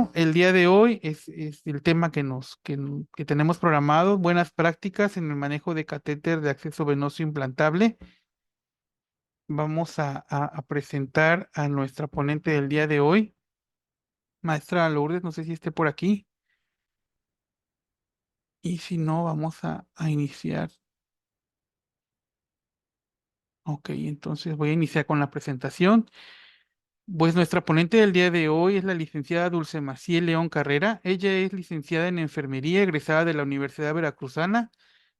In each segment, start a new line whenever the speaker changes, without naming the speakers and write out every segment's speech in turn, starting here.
bueno, el día de hoy es el tema que tenemos programado, buenas prácticas en el manejo de catéter de acceso venoso implantable. Vamos a presentar a nuestra ponente del día de hoy, maestra Lourdes, no sé si esté por aquí. Y si no, vamos a iniciar. Ok, entonces voy a iniciar con la presentación. Pues nuestra ponente del día de hoy es la licenciada Dulce Maciel León Carrera. Ella es licenciada en enfermería, egresada de la Universidad Veracruzana.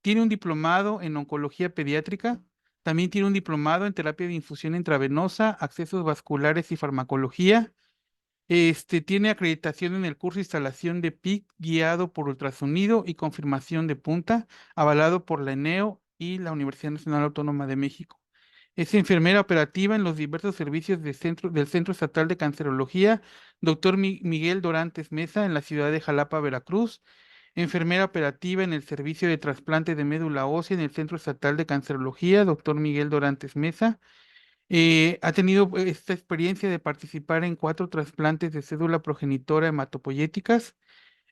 Tiene un diplomado en oncología pediátrica. También tiene un diplomado en terapia de infusión intravenosa, accesos vasculares y farmacología. Tiene acreditación en el curso de instalación de PIC guiado por ultrasonido y confirmación de punta, avalado por la ENEO y la Universidad Nacional Autónoma de México. Es enfermera operativa en los diversos servicios del Centro Estatal de Cancerología, doctor Miguel Dorantes Mesa, en la ciudad de Jalapa, Veracruz. Enfermera operativa en el servicio de trasplante de médula ósea en el Centro Estatal de Cancerología, doctor Miguel Dorantes Mesa. Ha tenido esta experiencia de participar en 4 trasplantes de cédula progenitora hematopoyéticas.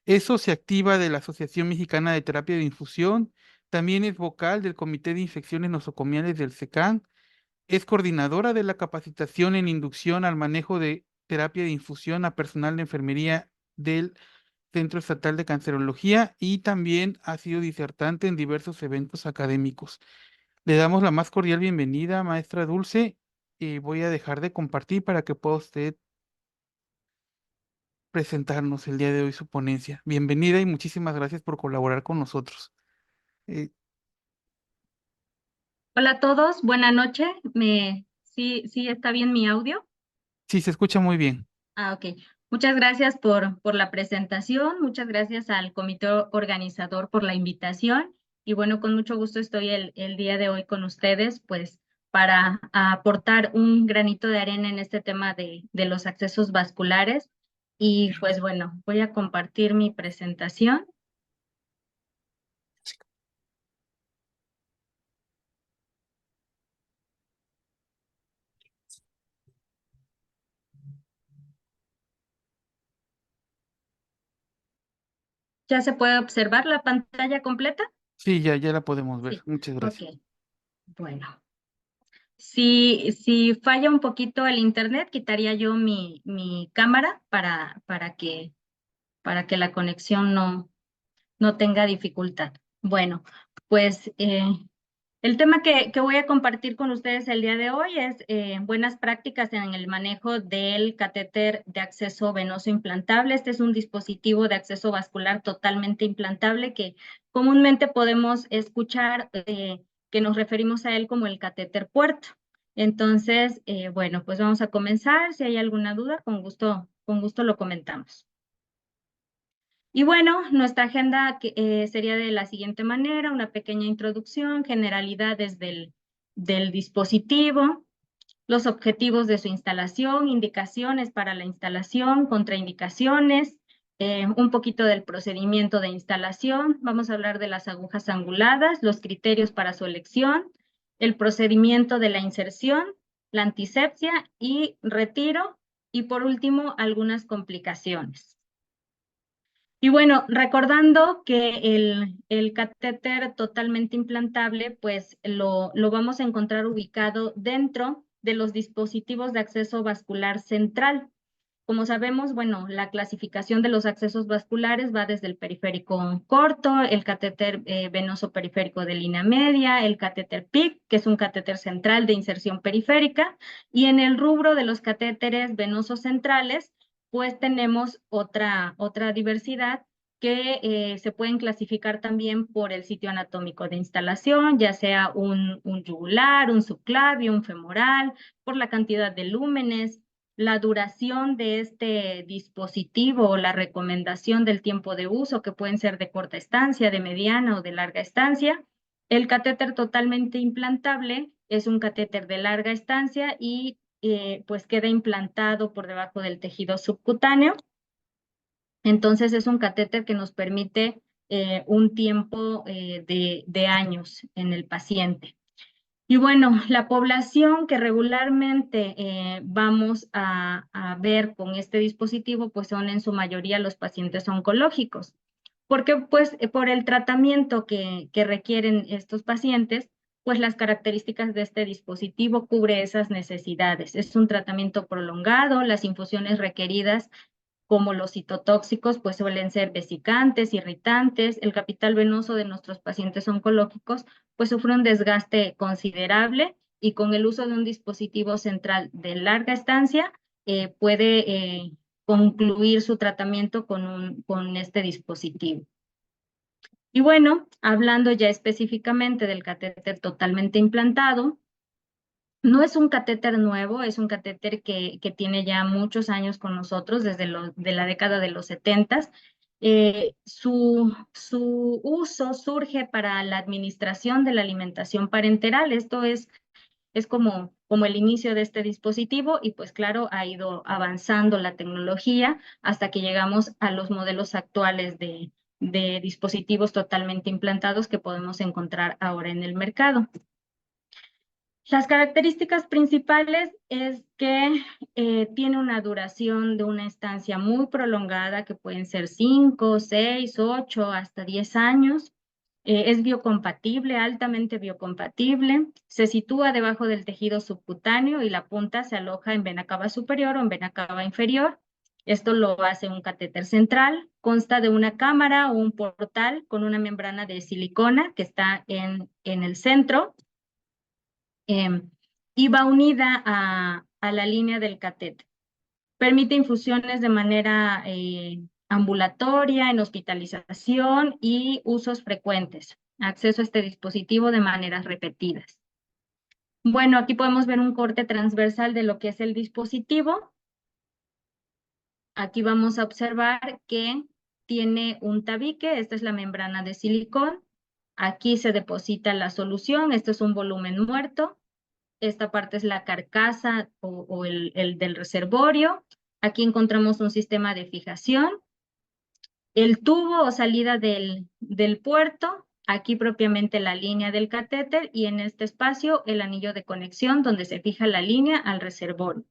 Es socioactiva de la Asociación Mexicana de Terapia de Infusión. También es vocal del Comité de Infecciones Nosocomiales del SECAN. Es coordinadora de la capacitación en inducción al manejo de terapia de infusión a personal de enfermería del Centro Estatal de Cancerología y también ha sido disertante en diversos eventos académicos. Le damos la más cordial bienvenida, maestra Dulce, y voy a dejar de compartir para que pueda usted presentarnos el día de hoy su ponencia. Bienvenida y muchísimas gracias por colaborar con nosotros. Eh,
Hola a todos, buena noche. Sí está bien mi audio?
sí, se escucha muy bien.
Ok. Muchas gracias por la presentación, muchas gracias al comité organizador por la invitación y bueno, con mucho gusto estoy el día de hoy con ustedes, pues para aportar un granito de arena en este tema de los accesos vasculares y pues bueno, voy a compartir mi presentación. ¿Ya se puede observar la pantalla completa?
Sí, ya la podemos ver.
Sí.
Muchas
Ok,
gracias.
bueno. Si falla un poquito el internet, quitaría yo mi cámara para que la conexión no tenga dificultad. Bueno, pues el tema que voy a compartir con ustedes el día de hoy es buenas prácticas en el manejo del catéter de acceso venoso implantable. Este es un dispositivo de acceso vascular totalmente implantable que comúnmente podemos escuchar que nos referimos a él como el catéter puerto. Entonces, bueno, pues vamos a comenzar. Si hay alguna duda, con gusto lo comentamos. Y bueno, nuestra agenda sería de la siguiente manera, una pequeña introducción, generalidades del dispositivo, los objetivos de su instalación, indicaciones para la instalación, contraindicaciones, un poquito del procedimiento de instalación, vamos a hablar de las agujas anguladas, los criterios para su elección, el procedimiento de la inserción, la antisepsia y retiro, y por último, algunas complicaciones. Y bueno, recordando que el catéter totalmente implantable, pues lo vamos a encontrar ubicado dentro de los dispositivos de acceso vascular central. Como sabemos, bueno, la clasificación de los accesos vasculares va desde el periférico corto, el catéter venoso periférico de línea media, el catéter PIC, que es un catéter central de inserción periférica, y en el rubro de los catéteres venosos centrales, pues tenemos otra diversidad que se pueden clasificar también por el sitio anatómico de instalación, ya sea un yugular, un subclavio, un femoral, por la cantidad de lúmenes, la duración de este dispositivo o la recomendación del tiempo de uso, que pueden ser de corta estancia, de mediana o de larga estancia. El catéter totalmente implantable es un catéter de larga estancia y pues queda implantado por debajo del tejido subcutáneo. Entonces es un catéter que nos permite un tiempo de años en el paciente. Y bueno, la población que regularmente vamos a ver con este dispositivo, pues son en su mayoría los pacientes oncológicos, porque pues por el tratamiento que requieren estos pacientes, pues las características de este dispositivo cubre esas necesidades. Es un tratamiento prolongado, las infusiones requeridas como los citotóxicos, pues suelen ser vesicantes, irritantes. El capital venoso de nuestros pacientes oncológicos, pues sufre un desgaste considerable y con el uso de un dispositivo central de larga estancia, puede concluir su tratamiento con este dispositivo. Y bueno, hablando ya específicamente del catéter totalmente implantado, no es un catéter nuevo, es un catéter que tiene ya muchos años con nosotros, desde de la década de los 70. Su uso surge para la administración de la alimentación parenteral. Esto es como el inicio de este dispositivo y pues claro, ha ido avanzando la tecnología hasta que llegamos a los modelos actuales de dispositivos totalmente implantados que podemos encontrar ahora en el mercado. Las características principales es que tiene una duración de una estancia muy prolongada, que pueden ser 5, 6, 8, hasta 10 años. Es biocompatible, altamente biocompatible. Se sitúa debajo del tejido subcutáneo y la punta se aloja en vena cava superior o en vena cava inferior. Esto lo hace un catéter central. Consta de una cámara o un portal con una membrana de silicona que está en el centro, y va unida a la línea del catéter. Permite infusiones de manera ambulatoria, en hospitalización y usos frecuentes. Acceso a este dispositivo de maneras repetidas. Bueno, aquí podemos ver un corte transversal de lo que es el dispositivo. Aquí vamos a observar que tiene un tabique, esta es la membrana de silicón. Aquí se deposita la solución, esto es un volumen muerto. Esta parte es la carcasa o el del reservorio. Aquí encontramos un sistema de fijación. El tubo o salida del puerto. Aquí propiamente la línea del catéter y en este espacio el anillo de conexión donde se fija la línea al reservorio.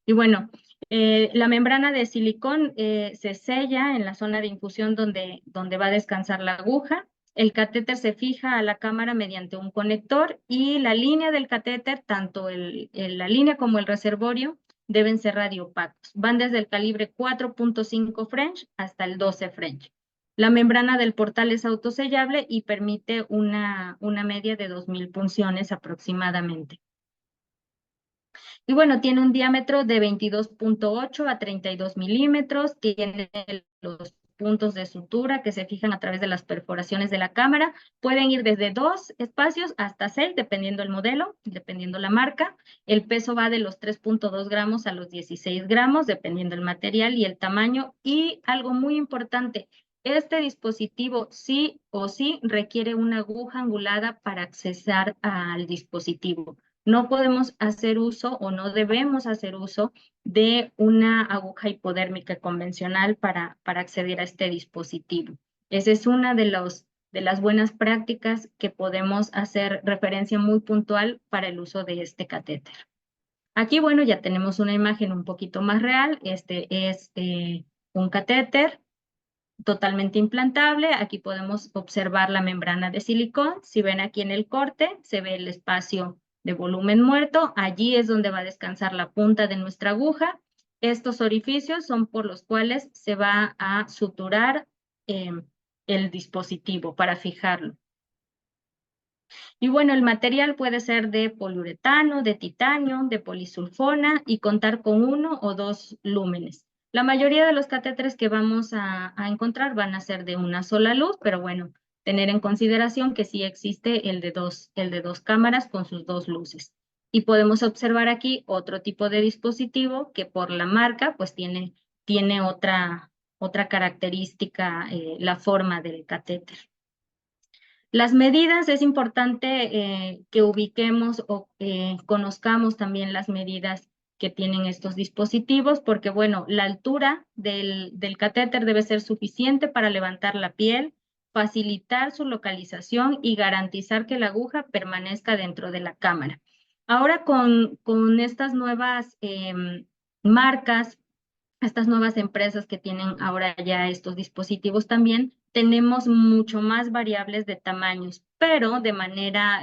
Y bueno, la membrana de silicón se sella en la zona de infusión donde va a descansar la aguja. El catéter se fija a la cámara mediante un conector y la línea del catéter, tanto la línea como el reservorio, deben ser radiopacos. Van desde el calibre 4.5 French hasta el 12 French. La membrana del portal es autosellable y permite una media de 2000 punciones aproximadamente. Y bueno, tiene un diámetro de 22.8 a 32 milímetros, tiene los puntos de sutura que se fijan a través de las perforaciones de la cámara. Pueden ir desde 2 espacios hasta 6, dependiendo el modelo, dependiendo la marca. El peso va de los 3.2 gramos a los 16 gramos, dependiendo el material y el tamaño. Y algo muy importante, este dispositivo sí o sí requiere una aguja angulada para accesar al dispositivo. No podemos hacer uso o no debemos hacer uso de una aguja hipodérmica convencional para acceder a este dispositivo. Esa es una de las buenas prácticas que podemos hacer referencia muy puntual para el uso de este catéter. Aquí, bueno, ya tenemos una imagen un poquito más real. Este es un catéter totalmente implantable. Aquí podemos observar la membrana de silicón. Si ven aquí en el corte, se ve el espacio de volumen muerto. Allí es donde va a descansar la punta de nuestra aguja. Estos orificios son por los cuales se va a suturar el dispositivo para fijarlo. Y bueno, el material puede ser de poliuretano, de titanio, de polisulfona y contar con 1 o 2 lúmenes. La mayoría de los catéteres que vamos a encontrar van a ser de una sola luz, pero bueno, tener en consideración que sí existe el de dos cámaras con sus 2 luces. Y podemos observar aquí otro tipo de dispositivo que por la marca pues tiene otra característica, la forma del catéter. Las medidas, es importante que ubiquemos o conozcamos también las medidas que tienen estos dispositivos, porque bueno, la altura del catéter debe ser suficiente para levantar la piel facilitar su localización y garantizar que la aguja permanezca dentro de la cámara. Ahora con estas nuevas marcas, estas nuevas empresas que tienen ahora ya estos dispositivos también, tenemos mucho más variables de tamaños, pero de manera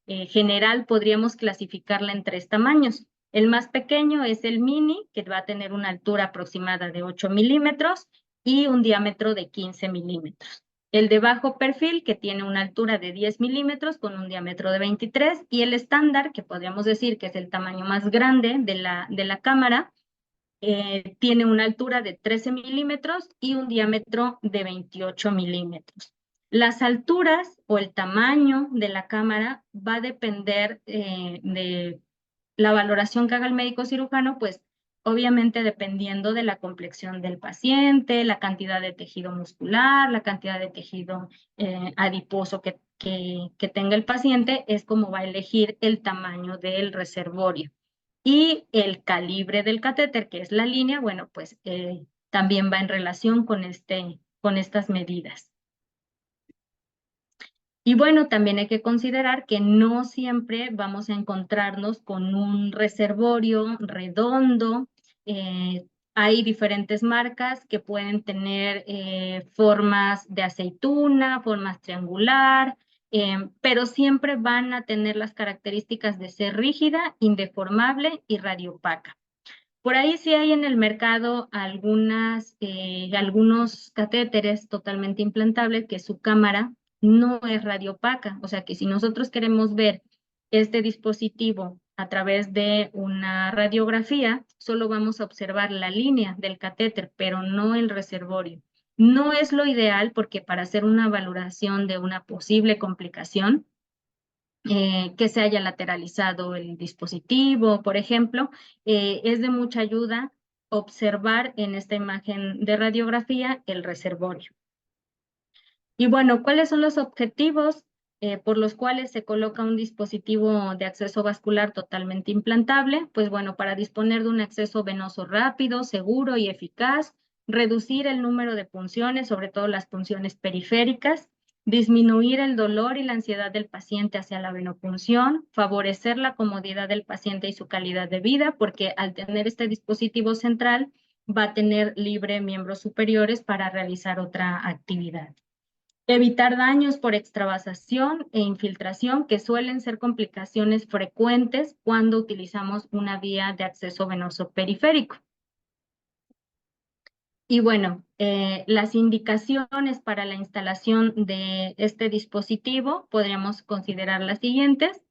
general podríamos clasificarla en 3 tamaños. El más pequeño es el mini, que va a tener una altura aproximada de 8 milímetros y un diámetro de 15 milímetros. El de bajo perfil, que tiene una altura de 10 milímetros con un diámetro de 23, y el estándar, que podríamos decir que es el tamaño más grande de la cámara, tiene una altura de 13 milímetros y un diámetro de 28 milímetros. Las alturas o el tamaño de la cámara va a depender de la valoración que haga el médico cirujano, pues obviamente dependiendo de la complexión del paciente, la cantidad de tejido muscular, la cantidad de tejido adiposo que tenga el paciente, es como va a elegir el tamaño del reservorio. Y el calibre del catéter, que es la línea, bueno, pues también va en relación con estas medidas. Y bueno, también hay que considerar que no siempre vamos a encontrarnos con un reservorio redondo. Hay diferentes marcas que pueden tener formas de aceituna, formas triangular, pero siempre van a tener las características de ser rígida, indeformable y radiopaca. Por ahí sí hay en el mercado algunos catéteres totalmente implantables que su cámara no es radiopaca. O sea que si nosotros queremos ver este dispositivo a través de una radiografía, solo vamos a observar la línea del catéter, pero no el reservorio. No es lo ideal porque para hacer una valoración de una posible complicación, que se haya lateralizado el dispositivo, por ejemplo, es de mucha ayuda observar en esta imagen de radiografía el reservorio. Y bueno, ¿cuáles son los objetivos por los cuales se coloca un dispositivo de acceso vascular totalmente implantable? Pues bueno, para disponer de un acceso venoso rápido, seguro y eficaz, reducir el número de punciones, sobre todo las punciones periféricas, disminuir el dolor y la ansiedad del paciente hacia la venopunción, favorecer la comodidad del paciente y su calidad de vida, porque al tener este dispositivo central va a tener libre miembros superiores para realizar otra actividad. Evitar daños por extravasación e infiltración, que suelen ser complicaciones frecuentes cuando utilizamos una vía de acceso venoso periférico. Y bueno, las indicaciones para la instalación de este dispositivo podríamos considerar las siguientes.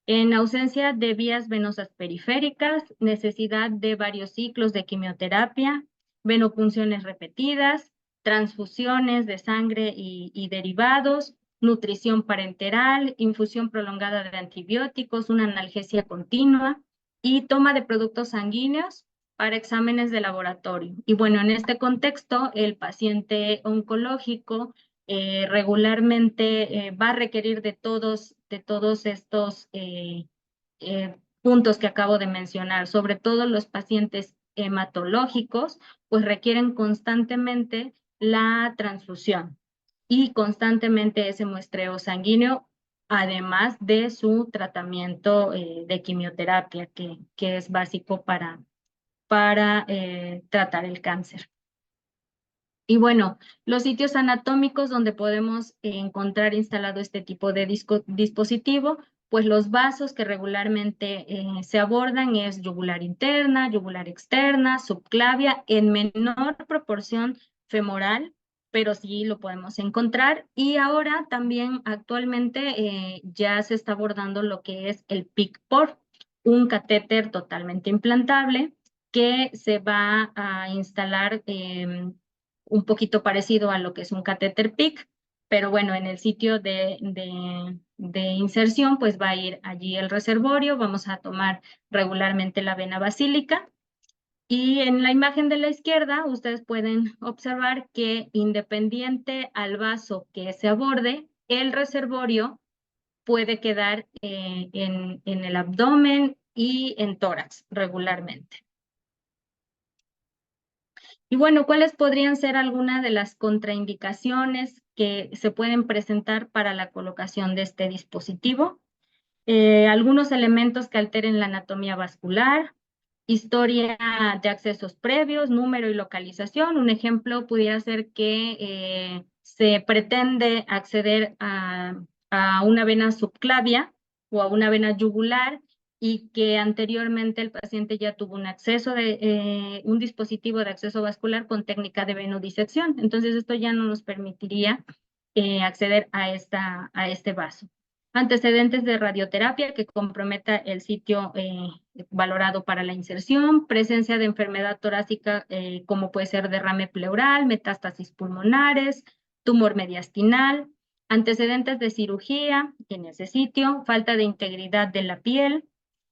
En ausencia de vías venosas periféricas, necesidad de varios ciclos de quimioterapia, venopunciones repetidas, transfusiones de sangre y derivados, nutrición parenteral, infusión prolongada de antibióticos, una analgesia continua y toma de productos sanguíneos para exámenes de laboratorio. Y bueno, en este contexto, el paciente oncológico regularmente va a requerir de todos estos puntos que acabo de mencionar, sobre todo los pacientes hematológicos, pues requieren constantemente la transfusión y constantemente ese muestreo sanguíneo, además de su tratamiento de quimioterapia, que es básico para tratar el cáncer. Y bueno, los sitios anatómicos donde podemos encontrar instalado este tipo de dispositivo, pues los vasos que regularmente se abordan es yugular interna, yugular externa, subclavia, en menor proporción femoral, pero sí lo podemos encontrar. Y ahora también actualmente ya se está abordando lo que es el PICC-POR, un catéter totalmente implantable que se va a instalar un poquito parecido a lo que es un catéter PICC, pero bueno, en el sitio de inserción, pues va a ir allí el reservorio, vamos a tomar regularmente la vena basílica. Y en la imagen de la izquierda, ustedes pueden observar que independiente al vaso que se aborde, el reservorio puede quedar en el abdomen y en tórax regularmente. Y bueno, ¿cuáles podrían ser algunas de las contraindicaciones que se pueden presentar para la colocación de este dispositivo. Algunos elementos que alteren la anatomía vascular, historia de accesos previos, número y localización. Un ejemplo pudiera ser que se pretende acceder a una vena subclavia o a una vena yugular y que anteriormente el paciente ya tuvo un acceso de un dispositivo de acceso vascular con técnica de venodisección. Entonces esto ya no nos permitiría acceder a este vaso. Antecedentes de radioterapia que comprometa el sitio valorado para la inserción, presencia de enfermedad torácica como puede ser derrame pleural, metástasis pulmonares, tumor mediastinal, antecedentes de cirugía en ese sitio, falta de integridad de la piel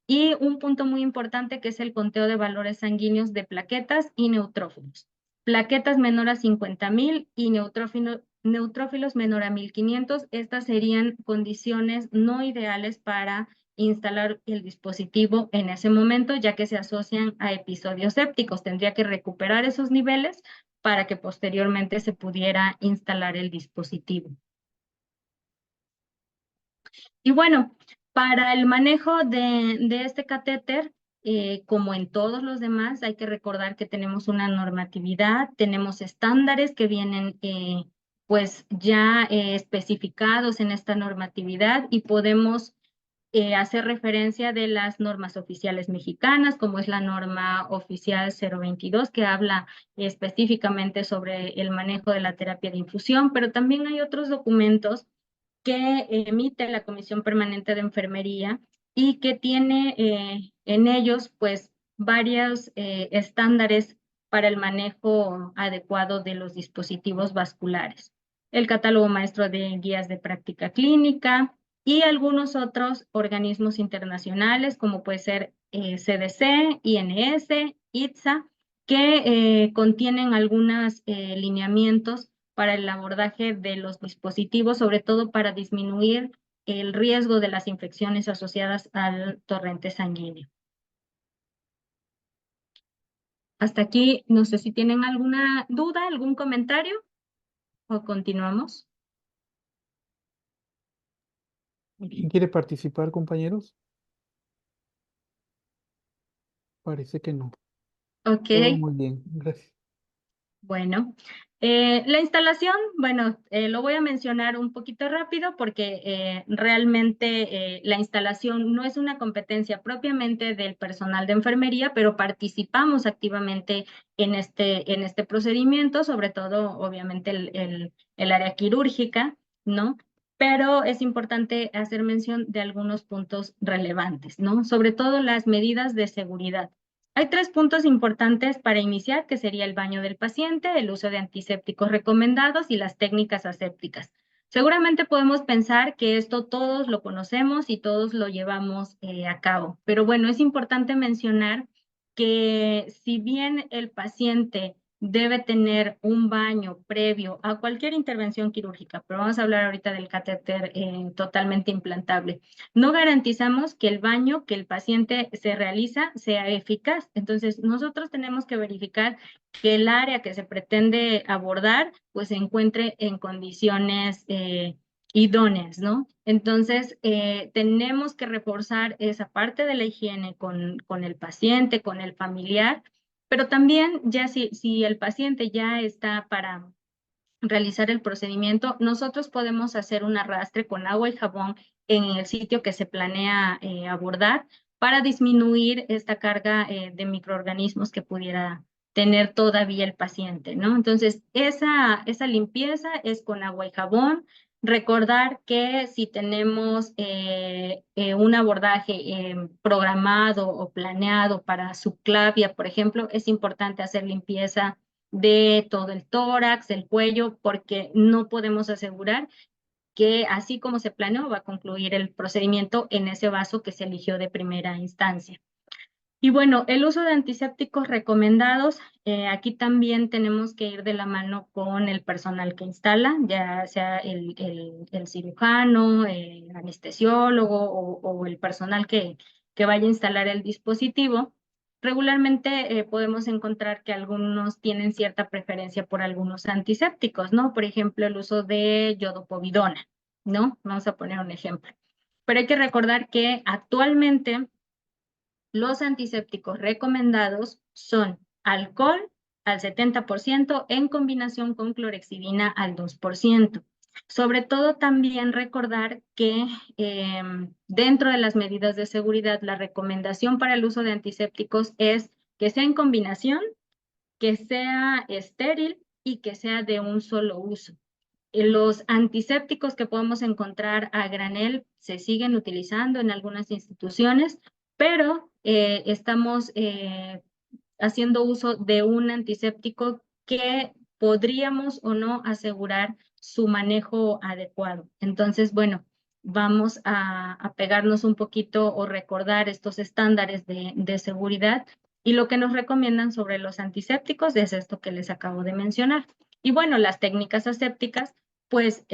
y un punto muy importante que es el conteo de valores sanguíneos de plaquetas y neutrófilos. Plaquetas menor a 50,000 y neutrófilos menor a 1,500. Estas serían condiciones no ideales para instalar el dispositivo en ese momento, ya que se asocian a episodios sépticos. Tendría que recuperar esos niveles para que posteriormente se pudiera instalar el dispositivo. Y bueno, para el manejo de este catéter, como en todos los demás, hay que recordar que tenemos una normatividad, tenemos estándares que vienen pues ya especificados en esta normatividad y podemos hacer referencia de las normas oficiales mexicanas, como es la norma oficial 022, que habla específicamente sobre el manejo de la terapia de infusión, pero también hay otros documentos que emite la Comisión Permanente de Enfermería y que tiene en ellos pues varios estándares para el manejo adecuado de los dispositivos vasculares. El catálogo maestro de guías de práctica clínica y algunos otros organismos internacionales como puede ser CDC, INS, ITSA, que contienen algunos lineamientos para el abordaje de los dispositivos, sobre todo para disminuir el riesgo de las infecciones asociadas al torrente sanguíneo. Hasta aquí, no sé si tienen alguna duda, algún comentario o continuamos.
¿Quién quiere participar, compañeros? Parece que no.
Ok.
Todo muy bien, gracias.
Bueno, la instalación, bueno, lo voy a mencionar un poquito rápido porque realmente la instalación no es una competencia propiamente del personal de enfermería, pero participamos activamente en este procedimiento, sobre todo, obviamente, el área quirúrgica, ¿no? Pero es importante hacer mención de algunos puntos relevantes, ¿no? Sobre todo las medidas de seguridad. Hay 3 puntos importantes para iniciar, que sería el baño del paciente, el uso de antisépticos recomendados y las técnicas asépticas. Seguramente podemos pensar que esto todos lo conocemos y todos lo llevamos a cabo, pero bueno, es importante mencionar que si bien el paciente debe tener un baño previo a cualquier intervención quirúrgica, pero vamos a hablar ahorita del catéter totalmente implantable, no garantizamos que el baño que el paciente se realiza sea eficaz. Entonces, nosotros tenemos que verificar que el área que se pretende abordar pues se encuentre en condiciones idóneas, ¿no? Entonces, tenemos que reforzar esa parte de la higiene con el paciente, con el familiar, pero también ya si el paciente ya está para realizar el procedimiento, nosotros podemos hacer un arrastre con agua y jabón en el sitio que se planea abordar para disminuir esta carga de microorganismos que pudiera tener todavía el paciente, ¿no? Entonces, esa limpieza es con agua y jabón. Recordar que si tenemos un abordaje programado o planeado para subclavia, por ejemplo, es importante hacer limpieza de todo el tórax, el cuello, porque no podemos asegurar que así como se planeó va a concluir el procedimiento en ese vaso que se eligió de primera instancia. Y bueno, el uso de antisépticos recomendados, aquí también tenemos que ir de la mano con el personal que instala, ya sea el cirujano, el anestesiólogo o el personal que vaya a instalar el dispositivo, regularmente podemos encontrar que algunos tienen cierta preferencia por algunos antisépticos, ¿no? Por ejemplo, el uso de yodopovidona, ¿no? Vamos a poner un ejemplo. Pero hay que recordar que actualmente los antisépticos recomendados son alcohol al 70% en combinación con clorexidina al 2%. Sobre todo también recordar que dentro de las medidas de seguridad, la recomendación para el uso de antisépticos es que sea en combinación, que sea estéril y que sea de un solo uso. Los antisépticos que podemos encontrar a granel se siguen utilizando en algunas instituciones, pero estamos haciendo uso de un antiséptico que podríamos o no asegurar su manejo adecuado. Entonces, bueno, vamos a pegarnos un poquito o recordar estos estándares de seguridad y lo que nos recomiendan sobre los antisépticos es esto que les acabo de mencionar. Y bueno, las técnicas asépticas, pues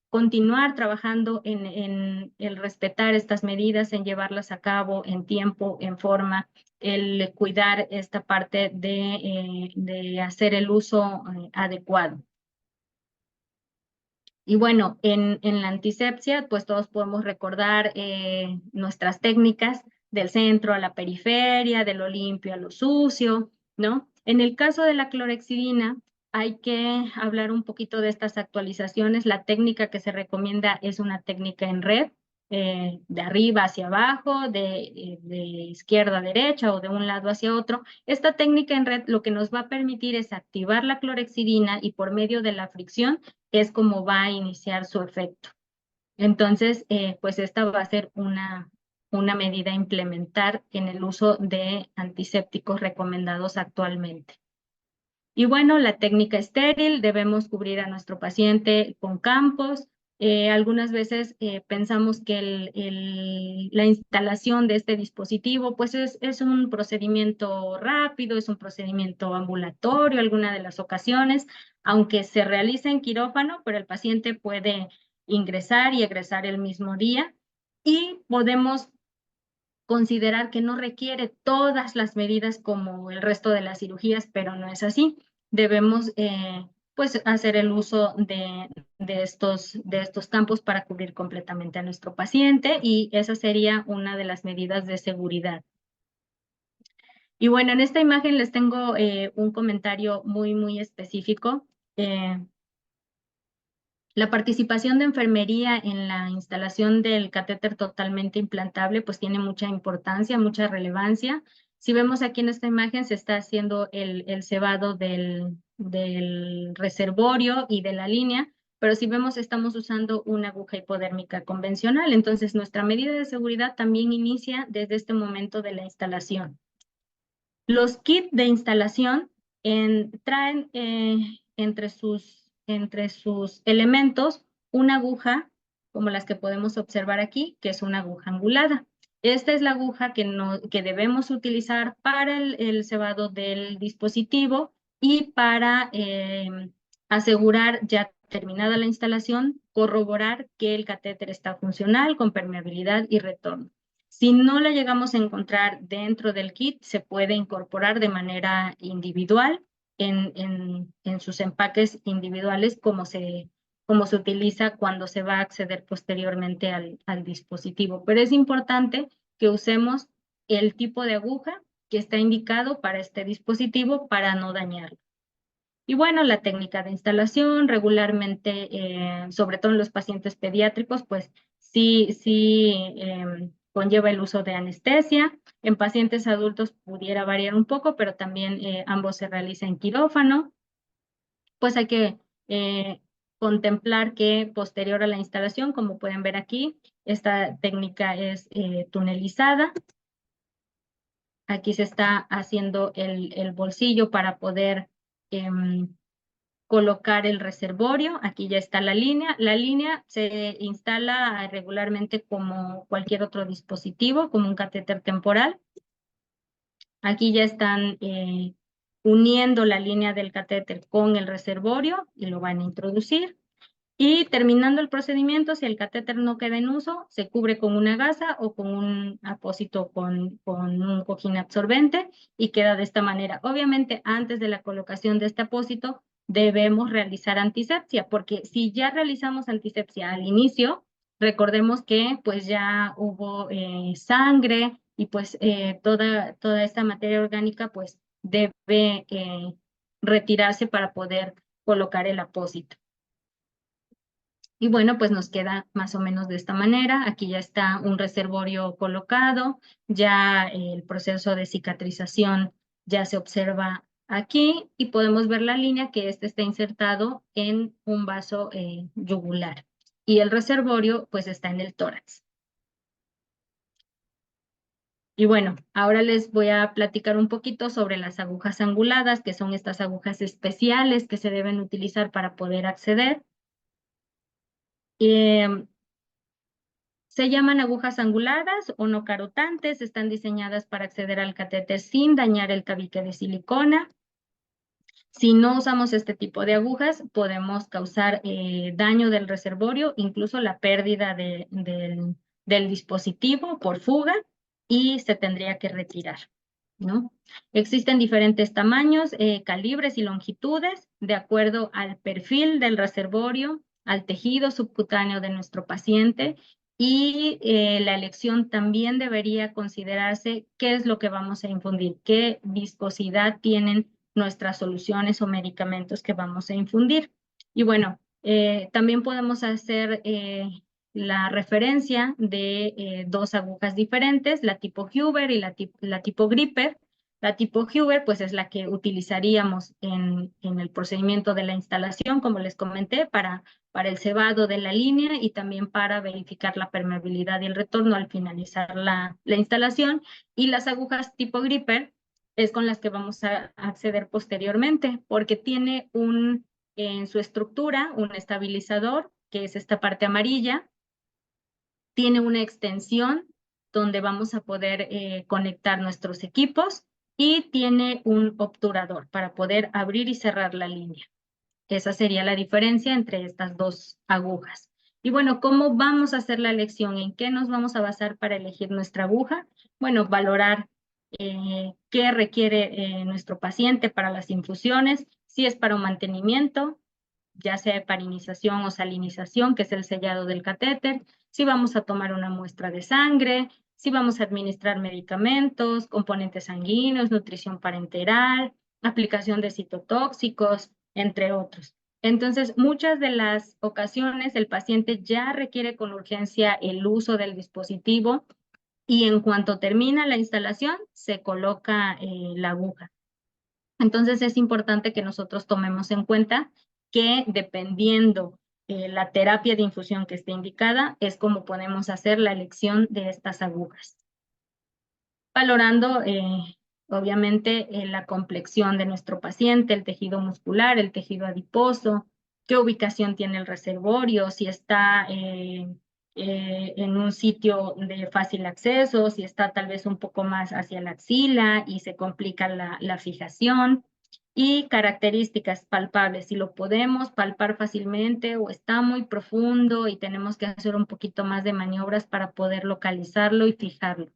continuar trabajando en el respetar estas medidas, en llevarlas a cabo en tiempo, en forma, el cuidar esta parte de hacer el uso adecuado. Y bueno, en la antisepsia, pues todos podemos recordar nuestras técnicas del centro a la periferia, de lo limpio a lo sucio, ¿no? En el caso de la clorexidina, hay que hablar un poquito de estas actualizaciones. La técnica que se recomienda es una técnica en red, de arriba hacia abajo, de izquierda a derecha o de un lado hacia otro. Esta técnica en red lo que nos va a permitir es activar la clorexidina y por medio de la fricción es como va a iniciar su efecto. Entonces, pues esta va a ser una medida a implementar en el uso de antisépticos recomendados actualmente. Y bueno, la técnica estéril, debemos cubrir a nuestro paciente con campos. Algunas veces pensamos que la instalación de este dispositivo pues es un procedimiento rápido, es un procedimiento ambulatorio alguna de las ocasiones, aunque se realiza en quirófano, pero el paciente puede ingresar y egresar el mismo día y podemos considerar que no requiere todas las medidas como el resto de las cirugías, pero no es así. Debemos pues hacer el uso de estos campos para cubrir completamente a nuestro paciente y esa sería una de las medidas de seguridad. Y bueno, en esta imagen les tengo un comentario muy específico. La participación de enfermería en la instalación del catéter totalmente implantable pues tiene mucha importancia, mucha relevancia. Si vemos aquí en esta imagen se está haciendo el cebado del reservorio y de la línea, pero si vemos estamos usando una aguja hipodérmica convencional, entonces nuestra medida de seguridad también inicia desde este momento de la instalación. Los kits de instalación traen entre sus elementos una aguja, como las que podemos observar aquí, que es una aguja angulada. Esta es la aguja que debemos utilizar para el cebado del dispositivo y para asegurar, ya terminada la instalación, corroborar que el catéter está funcional, con permeabilidad y retorno. Si no la llegamos a encontrar dentro del kit, se puede incorporar de manera individual en sus empaques individuales como se utiliza cuando se va a acceder posteriormente al dispositivo. Pero es importante que usemos el tipo de aguja que está indicado para este dispositivo para no dañarlo. Y bueno, la técnica de instalación regularmente, sobre todo en los pacientes pediátricos, pues sí conlleva el uso de anestesia. En pacientes adultos pudiera variar un poco, pero también ambos se realizan en quirófano. Pues hay que contemplar que posterior a la instalación, como pueden ver aquí, esta técnica es tunelizada. Aquí se está haciendo el bolsillo para poder colocar el reservorio. Aquí ya está la línea. La línea se instala regularmente como cualquier otro dispositivo, como un catéter temporal. Aquí ya están uniendo la línea del catéter con el reservorio y lo van a introducir. Y terminando el procedimiento, si el catéter no queda en uso, se cubre con una gasa o con un apósito con un cojín absorbente y queda de esta manera. Obviamente, antes de la colocación de este apósito, debemos realizar antisepsia, porque si ya realizamos antisepsia al inicio, recordemos que pues ya hubo sangre y pues toda esta materia orgánica pues debe retirarse para poder colocar el apósito. Y bueno, pues nos queda más o menos de esta manera. Aquí ya está un reservorio colocado, ya el proceso de cicatrización ya se observa aquí y podemos ver la línea que este está insertado en un vaso yugular y el reservorio pues está en el tórax. Y bueno, ahora les voy a platicar un poquito sobre las agujas anguladas, que son estas agujas especiales que se deben utilizar para poder acceder. Se llaman agujas anguladas o no carotantes, están diseñadas para acceder al catéter sin dañar el tabique de silicona. Si no usamos este tipo de agujas, podemos causar daño del reservorio, incluso la pérdida del dispositivo por fuga y se tendría que retirar, ¿no? Existen diferentes tamaños, calibres y longitudes de acuerdo al perfil del reservorio, al tejido subcutáneo de nuestro paciente y la elección también debería considerarse qué es lo que vamos a infundir, qué viscosidad tienen nuestras soluciones o medicamentos que vamos a infundir. Y bueno, también podemos hacer la referencia de dos agujas diferentes, la tipo Huber y la tipo Gripper. La tipo Huber, pues es la que utilizaríamos en el procedimiento de la instalación, como les comenté, para el cebado de la línea y también para verificar la permeabilidad y el retorno al finalizar la instalación. Y las agujas tipo Gripper es con las que vamos a acceder posteriormente, porque tiene en su estructura un estabilizador, que es esta parte amarilla, tiene una extensión donde vamos a poder conectar nuestros equipos y tiene un obturador para poder abrir y cerrar la línea. Esa sería la diferencia entre estas dos agujas. Y bueno, ¿cómo vamos a hacer la elección? ¿En qué nos vamos a basar para elegir nuestra aguja? Bueno, valorar qué requiere nuestro paciente para las infusiones, si es para un mantenimiento, ya sea heparinización o salinización, que es el sellado del catéter, si vamos a tomar una muestra de sangre, si vamos a administrar medicamentos, componentes sanguíneos, nutrición parenteral, aplicación de citotóxicos, entre otros. Entonces, muchas de las ocasiones el paciente ya requiere con urgencia el uso del dispositivo y en cuanto termina la instalación, se coloca la aguja. Entonces es importante que nosotros tomemos en cuenta que dependiendo la terapia de infusión que esté indicada, es como podemos hacer la elección de estas agujas. Valorando, obviamente, la complexión de nuestro paciente, el tejido muscular, el tejido adiposo, qué ubicación tiene el reservorio, si está en un sitio de fácil acceso, si está tal vez un poco más hacia la axila y se complica la fijación. Y características palpables, si lo podemos palpar fácilmente o está muy profundo y tenemos que hacer un poquito más de maniobras para poder localizarlo y fijarlo.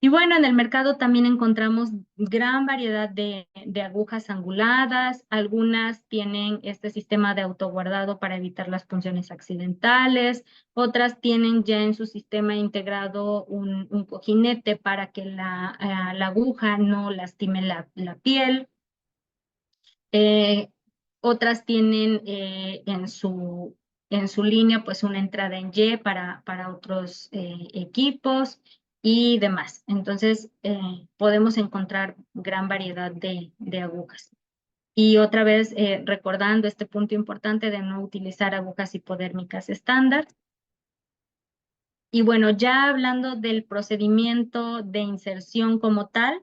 Y bueno, en el mercado también encontramos gran variedad de agujas anguladas. Algunas tienen este sistema de autoguardado para evitar las punciones accidentales. Otras tienen ya en su sistema integrado un cojinete para que la aguja no lastime la piel. Otras tienen en su línea pues una entrada en Y para otros equipos y demás. Entonces podemos encontrar gran variedad de agujas. Y otra vez recordando este punto importante de no utilizar agujas hipodérmicas estándar. Y bueno, ya hablando del procedimiento de inserción como tal,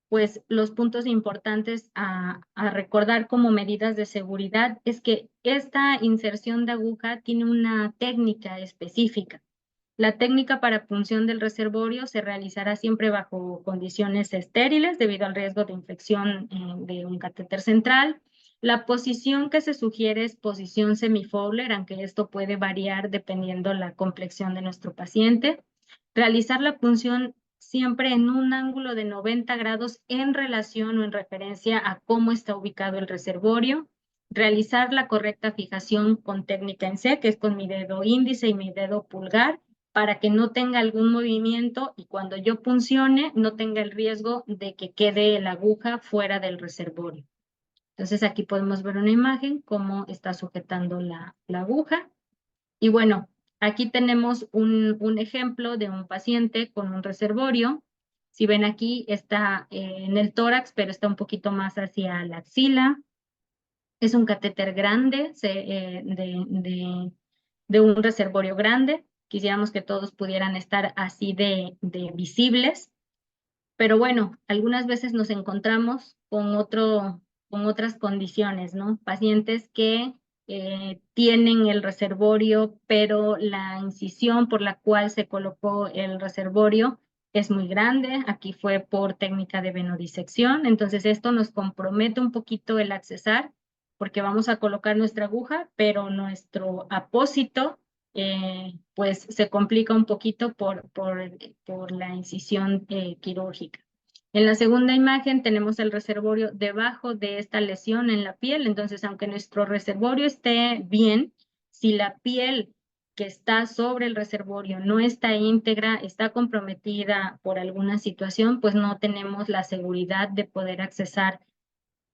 pues los puntos importantes a recordar como medidas de seguridad es que esta inserción de aguja tiene una técnica específica. La técnica para punción del reservorio se realizará siempre bajo condiciones estériles debido al riesgo de infección de un catéter central. La posición que se sugiere es posición semi-Fowler, aunque esto puede variar dependiendo la complexión de nuestro paciente. Realizar la punción siempre en un ángulo de 90 grados en relación o en referencia a cómo está ubicado el reservorio. Realizar la correcta fijación con técnica en C, que es con mi dedo índice y mi dedo pulgar, para que no tenga algún movimiento y cuando yo puncione no tenga el riesgo de que quede la aguja fuera del reservorio. Entonces aquí podemos ver una imagen, cómo está sujetando la aguja. Y bueno, aquí tenemos un ejemplo de un paciente con un reservorio. Si ven aquí, está en el tórax, pero está un poquito más hacia la axila. Es un catéter grande de un reservorio grande. Quisiéramos que todos pudieran estar así de visibles. Pero bueno, algunas veces nos encontramos con otras condiciones, ¿no? Pacientes que tienen el reservorio, pero la incisión por la cual se colocó el reservorio es muy grande. Aquí fue por técnica de venodisección. Entonces esto nos compromete un poquito el accesar, porque vamos a colocar nuestra aguja, pero nuestro apósito pues se complica un poquito por la incisión quirúrgica. En la segunda imagen tenemos el reservorio debajo de esta lesión en la piel, entonces aunque nuestro reservorio esté bien, si la piel que está sobre el reservorio no está íntegra, está comprometida por alguna situación, pues no tenemos la seguridad de poder accesar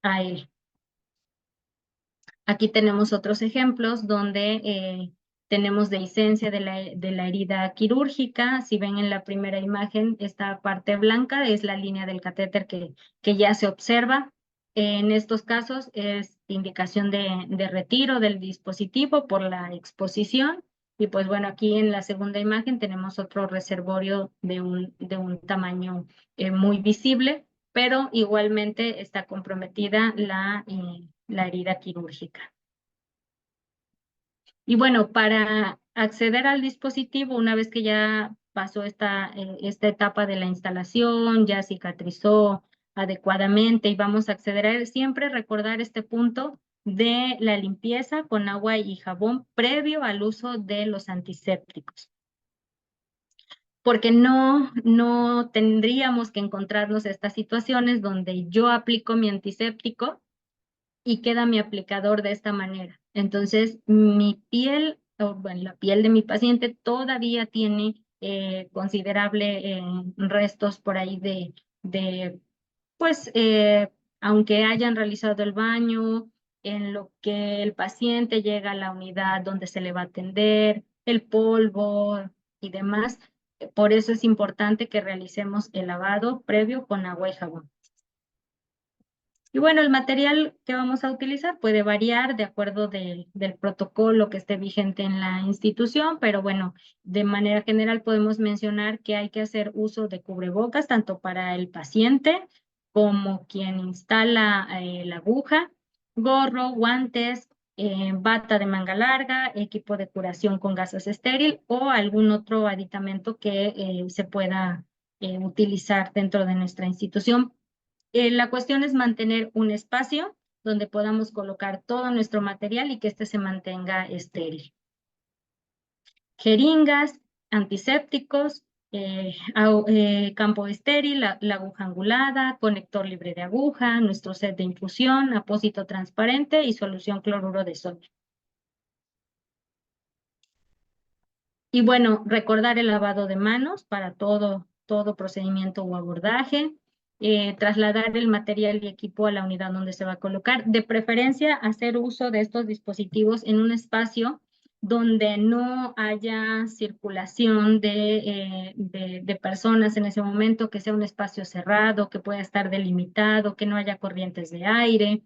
a él. Aquí tenemos otros ejemplos donde tenemos dehiscencia de la herida quirúrgica. Si ven en la primera imagen, esta parte blanca es la línea del catéter que ya se observa. En estos casos es indicación de retiro del dispositivo por la exposición. Y pues bueno, aquí en la segunda imagen tenemos otro reservorio de un tamaño muy visible, pero igualmente está comprometida la herida quirúrgica. Y bueno, para acceder al dispositivo, una vez que ya pasó esta etapa de la instalación, ya cicatrizó adecuadamente y vamos a acceder a él, siempre recordar este punto de la limpieza con agua y jabón previo al uso de los antisépticos. Porque no tendríamos que encontrarnos estas situaciones donde yo aplico mi antiséptico y queda mi aplicador de esta manera. Entonces, mi piel, o bueno, la piel de mi paciente todavía tiene considerable restos por ahí pues, aunque hayan realizado el baño, en lo que el paciente llega a la unidad donde se le va a atender, el polvo y demás. Por eso es importante que realicemos el lavado previo con agua y jabón. Y bueno, el material que vamos a utilizar puede variar de acuerdo del protocolo que esté vigente en la institución, pero bueno, de manera general podemos mencionar que hay que hacer uso de cubrebocas tanto para el paciente como quien instala la aguja, gorro, guantes, bata de manga larga, equipo de curación con gases estéril o algún otro aditamento que se pueda utilizar dentro de nuestra institución. La cuestión es mantener un espacio donde podamos colocar todo nuestro material y que éste se mantenga estéril. Jeringas, antisépticos, campo estéril, la aguja angulada, conector libre de aguja, nuestro set de infusión, apósito transparente y solución cloruro de sodio. Y bueno, recordar el lavado de manos para todo procedimiento o abordaje. Trasladar el material y equipo a la unidad donde se va a colocar. De preferencia, hacer uso de estos dispositivos en un espacio donde no haya circulación de personas en ese momento, que sea un espacio cerrado, que pueda estar delimitado, que no haya corrientes de aire.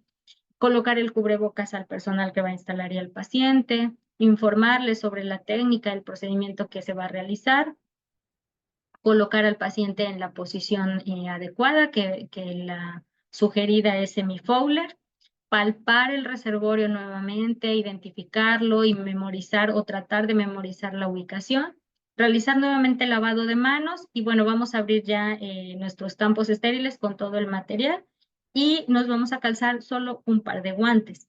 Colocar el cubrebocas al personal que va a instalar y al paciente, informarle sobre la técnica, el procedimiento que se va a realizar, colocar al paciente en la posición adecuada, que la sugerida es semi-Fowler, palpar el reservorio nuevamente, identificarlo y memorizar o tratar de memorizar la ubicación, realizar nuevamente el lavado de manos y bueno, vamos a abrir ya nuestros campos estériles con todo el material y nos vamos a calzar solo un par de guantes.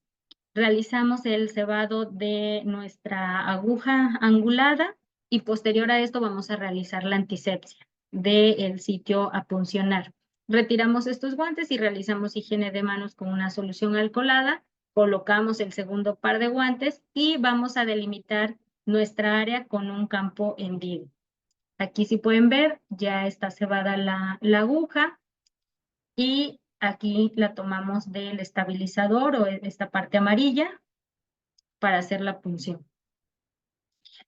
Realizamos el cebado de nuestra aguja angulada y posterior a esto vamos a realizar la antisepsia del sitio a puncionar. Retiramos estos guantes y realizamos higiene de manos con una solución alcoholada. Colocamos el segundo par de guantes y vamos a delimitar nuestra área con un campo hendido. Aquí, si pueden ver, ya está cebada la aguja y aquí la tomamos del estabilizador o esta parte amarilla para hacer la punción.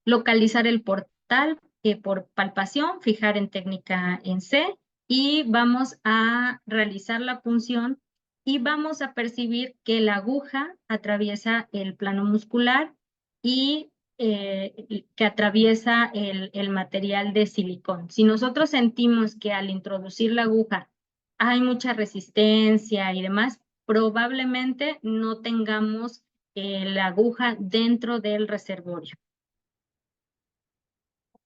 Localizar el portal por palpación, fijar en técnica en C y vamos a realizar la punción y vamos a percibir que la aguja atraviesa el plano muscular y que atraviesa el material de silicón. Si nosotros sentimos que al introducir la aguja hay mucha resistencia y demás, probablemente no tengamos la aguja dentro del reservorio.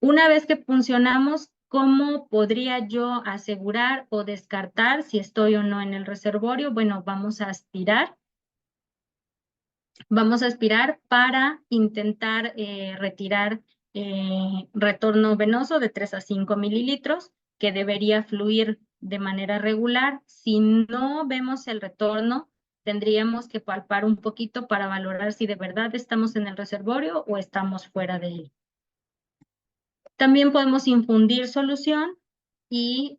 Una vez que puncionamos, ¿cómo podría yo asegurar o descartar si estoy o no en el reservorio? Bueno, vamos a aspirar. Vamos a aspirar para intentar retirar retorno venoso de 3 a 5 mililitros, que debería fluir de manera regular. Si no vemos el retorno, tendríamos que palpar un poquito para valorar si de verdad estamos en el reservorio o estamos fuera de él. También podemos infundir solución y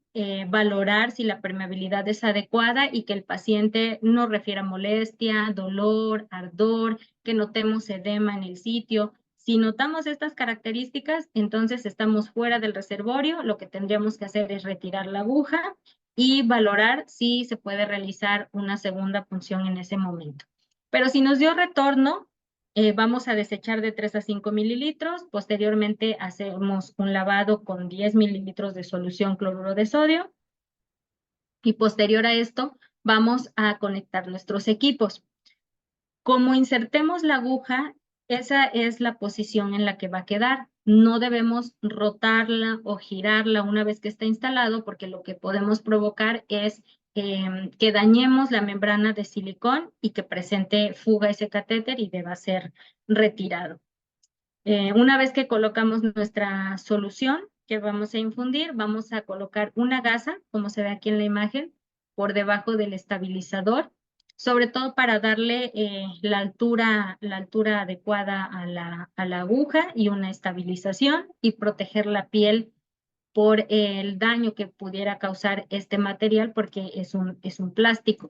valorar si la permeabilidad es adecuada y que el paciente no refiera molestia, dolor, ardor, que notemos edema en el sitio. Si notamos estas características, entonces estamos fuera del reservorio. Lo que tendríamos que hacer es retirar la aguja y valorar si se puede realizar una segunda punción en ese momento. Pero si nos dio retorno, vamos a desechar de 3 a 5 mililitros. Posteriormente hacemos un lavado con 10 mililitros de solución cloruro de sodio. Y posterior a esto, vamos a conectar nuestros equipos. Como insertemos la aguja, esa es la posición en la que va a quedar. No debemos rotarla o girarla una vez que está instalado, porque lo que podemos provocar es que dañemos la membrana de silicón y que presente fuga ese catéter y deba ser retirado. Una vez que colocamos nuestra solución que vamos a infundir, vamos a colocar una gasa, como se ve aquí en la imagen, por debajo del estabilizador, sobre todo para darle la altura adecuada a la aguja y una estabilización y proteger la piel por el daño que pudiera causar este material porque es un plástico.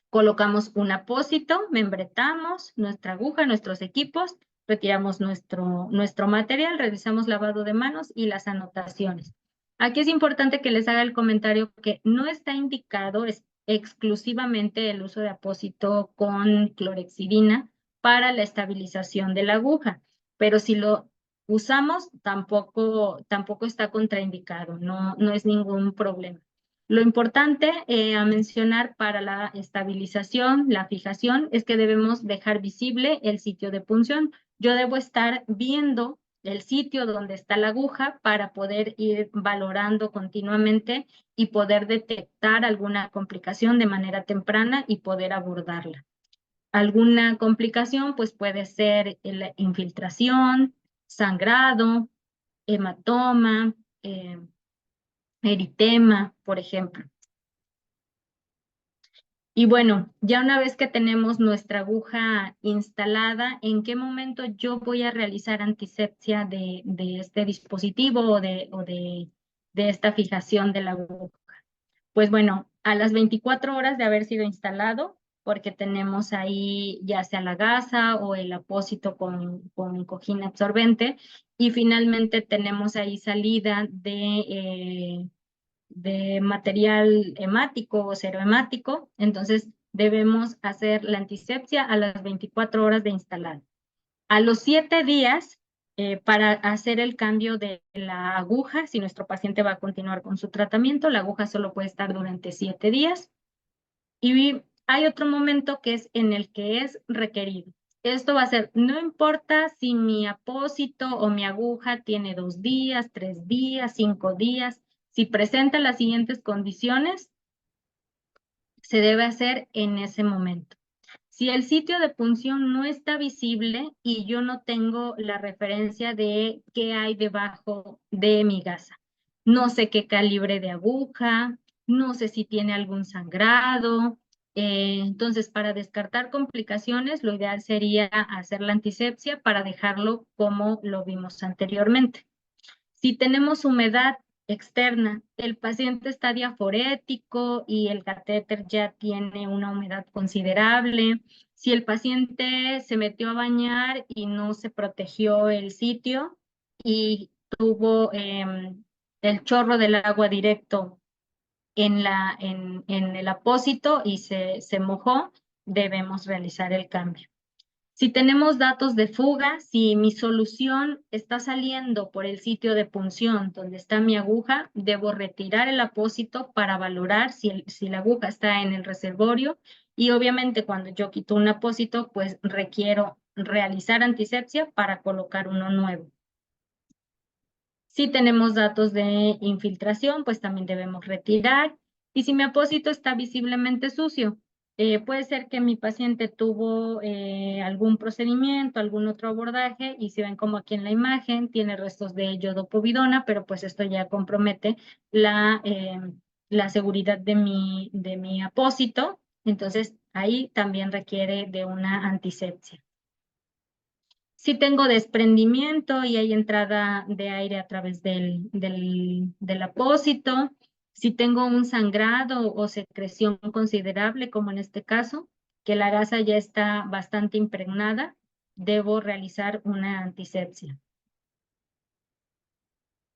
Colocamos un apósito, membretamos nuestra aguja, nuestros equipos, retiramos nuestro material, realizamos lavado de manos y las anotaciones. Aquí es importante que les haga el comentario que no está indicado exclusivamente el uso de apósito con clorexidina para la estabilización de la aguja, pero si lo usamos tampoco está contraindicado, no es ningún problema. Lo importante a mencionar para la estabilización, la fijación, es que debemos dejar visible el sitio de punción. Yo debo estar viendo el sitio donde está la aguja para poder ir valorando continuamente y poder detectar alguna complicación de manera temprana y poder abordarla. Alguna complicación pues puede ser la infiltración, sangrado, hematoma, eritema, por ejemplo. Y bueno, ya una vez que tenemos nuestra aguja instalada, ¿en qué momento yo voy a realizar antisepsia de este dispositivo o de esta fijación de la aguja? Pues bueno, a las 24 horas de haber sido instalado, porque tenemos ahí ya sea la gasa o el apósito con cojín absorbente, y finalmente tenemos ahí salida de material hemático o serohemático, entonces debemos hacer la antisepsia a las 24 horas de instalar. A los 7 días, para hacer el cambio de la aguja, si nuestro paciente va a continuar con su tratamiento, la aguja solo puede estar durante 7 días. Y hay otro momento que es en el que es requerido. Esto va a ser, no importa si mi apósito o mi aguja tiene 2 días, 3 días, 5 días, si presenta las siguientes condiciones, se debe hacer en ese momento. Si el sitio de punción no está visible y yo no tengo la referencia de qué hay debajo de mi gasa, no sé qué calibre de aguja, no sé si tiene algún sangrado. Entonces, para descartar complicaciones, lo ideal sería hacer la antisepsia para dejarlo como lo vimos anteriormente. Si tenemos humedad externa, el paciente está diaforético y el catéter ya tiene una humedad considerable. Si el paciente se metió a bañar y no se protegió el sitio y tuvo el chorro del agua directo en el apósito y se mojó, debemos realizar el cambio. Si tenemos datos de fuga, si mi solución está saliendo por el sitio de punción donde está mi aguja, debo retirar el apósito para valorar si la aguja está en el reservorio y obviamente cuando yo quito un apósito, pues requiero realizar antisepsia para colocar uno nuevo. Si tenemos datos de infiltración, pues también debemos retirar. Y si mi apósito está visiblemente sucio, puede ser que mi paciente tuvo algún procedimiento, algún otro abordaje, y si ven como aquí en la imagen, tiene restos de yodopovidona, pero pues esto ya compromete la seguridad de mi apósito. Entonces, ahí también requiere de una antisepsia. Si tengo desprendimiento y hay entrada de aire a través del apósito, si tengo un sangrado o secreción considerable, como en este caso, que la gasa ya está bastante impregnada, debo realizar una antisepsia.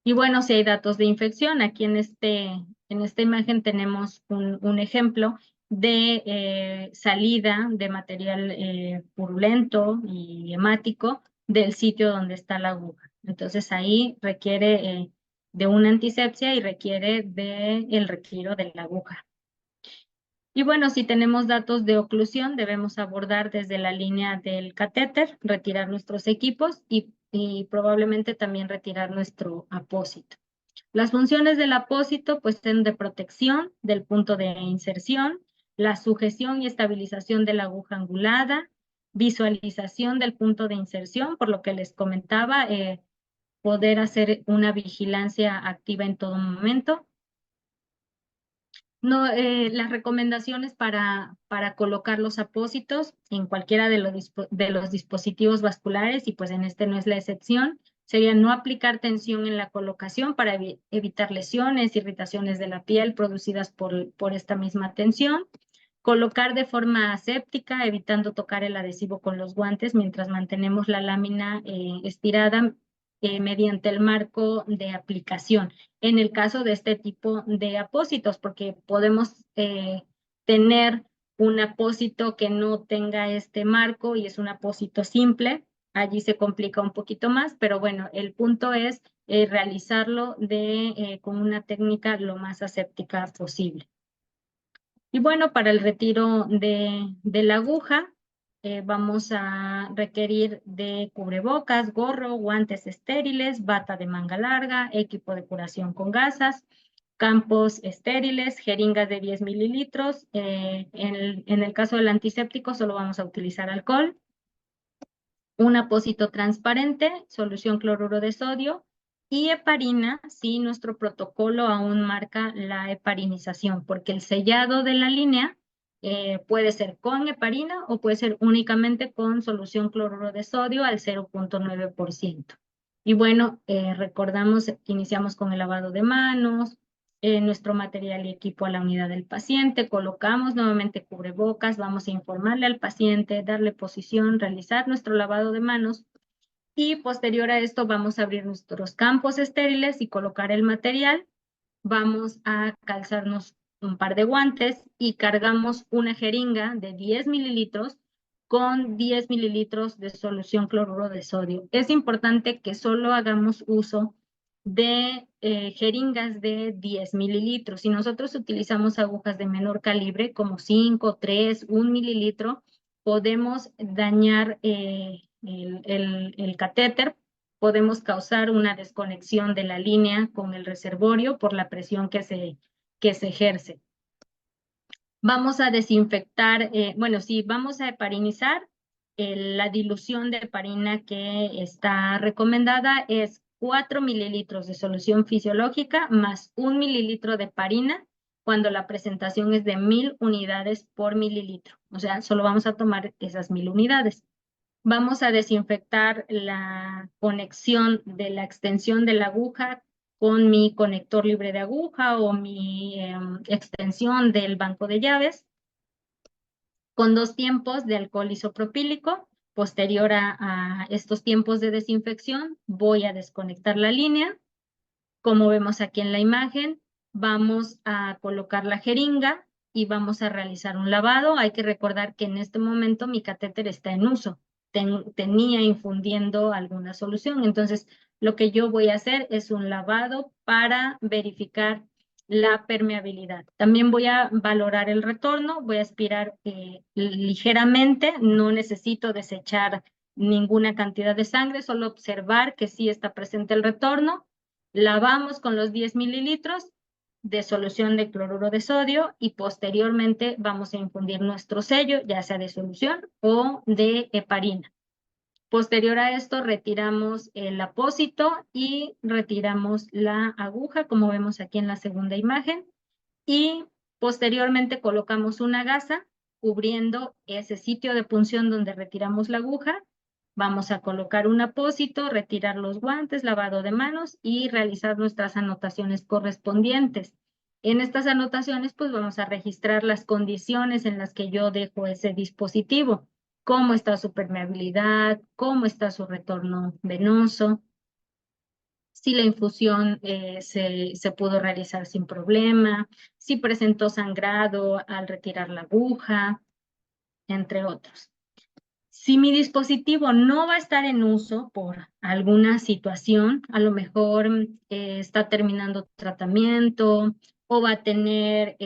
Y bueno, si hay datos de infección, aquí en esta imagen tenemos un ejemplo de salida de material purulento y hemático del sitio donde está la aguja. Entonces ahí requiere de una antisepsia y requiere del retiro de la aguja. Y bueno, si tenemos datos de oclusión, debemos abordar desde la línea del catéter, retirar nuestros equipos y probablemente también retirar nuestro apósito. Las funciones del apósito pues son de protección del punto de inserción, la sujeción y estabilización de la aguja angulada, visualización del punto de inserción, por lo que les comentaba, poder hacer una vigilancia activa en todo momento. No, las recomendaciones para colocar los apósitos en cualquiera de los dispositivos vasculares, y pues en este no es la excepción, sería no aplicar tensión en la colocación para evitar lesiones, irritaciones de la piel producidas por esta misma tensión. Colocar de forma aséptica, evitando tocar el adhesivo con los guantes mientras mantenemos la lámina estirada mediante el marco de aplicación. En el caso de este tipo de apósitos, porque podemos tener un apósito que no tenga este marco y es un apósito simple, allí se complica un poquito más, pero bueno, el punto es realizarlo con una técnica lo más aséptica posible. Y bueno, para el retiro de la aguja, vamos a requerir de cubrebocas, gorro, guantes estériles, bata de manga larga, equipo de curación con gasas, campos estériles, jeringas de 10 mililitros. En el caso del antiséptico solo vamos a utilizar alcohol, un apósito transparente, solución cloruro de sodio y heparina si nuestro protocolo aún marca la heparinización, porque el sellado de la línea puede ser con heparina o puede ser únicamente con solución cloruro de sodio al 0.9%. Y bueno, recordamos que iniciamos con el lavado de manos, nuestro material y equipo a la unidad del paciente, colocamos nuevamente cubrebocas, vamos a informarle al paciente, darle posición, realizar nuestro lavado de manos y posterior a esto vamos a abrir nuestros campos estériles y colocar el material. Vamos a calzarnos un par de guantes y cargamos una jeringa de 10 mililitros con 10 mililitros de solución cloruro de sodio. Es importante que solo hagamos uso de jeringas de 10 mililitros. Si nosotros utilizamos agujas de menor calibre, como 5, 3, 1 mililitro, podemos dañar el catéter, podemos causar una desconexión de la línea con el reservorio por la presión que se ejerce. Vamos a desinfectar, bueno, sí, vamos a heparinizar. La dilución de heparina que está recomendada es 4 mililitros de solución fisiológica más 1 mililitro de heparina cuando la presentación es de 1000 unidades por mililitro. O sea, solo vamos a tomar esas 1000 unidades. Vamos a desinfectar la conexión de la extensión de la aguja con mi conector libre de aguja o mi extensión del banco de llaves con 2 tiempos de alcohol isopropílico. Posterior a estos tiempos de desinfección, voy a desconectar la línea. Como vemos aquí en la imagen, vamos a colocar la jeringa y vamos a realizar un lavado. Hay que recordar que en este momento mi catéter está en uso. Tenía infundiendo alguna solución. Entonces, lo que yo voy a hacer es un lavado para verificar la permeabilidad. También voy a valorar el retorno. Voy a aspirar ligeramente. No necesito desechar ninguna cantidad de sangre, solo observar que sí está presente el retorno. Lavamos con los 10 mililitros de solución de cloruro de sodio y posteriormente vamos a infundir nuestro sello, ya sea de solución o de heparina. Posterior a esto, retiramos el apósito y retiramos la aguja, como vemos aquí en la segunda imagen, y posteriormente colocamos una gasa cubriendo ese sitio de punción donde retiramos la aguja. Vamos a colocar un apósito, retirar los guantes, lavado de manos y realizar nuestras anotaciones correspondientes. En estas anotaciones, pues vamos a registrar las condiciones en las que yo dejo ese dispositivo, cómo está su permeabilidad, cómo está su retorno venoso, si la infusión se pudo realizar sin problema, si presentó sangrado al retirar la aguja, entre otros. Si mi dispositivo no va a estar en uso por alguna situación, a lo mejor está terminando tratamiento o va a tener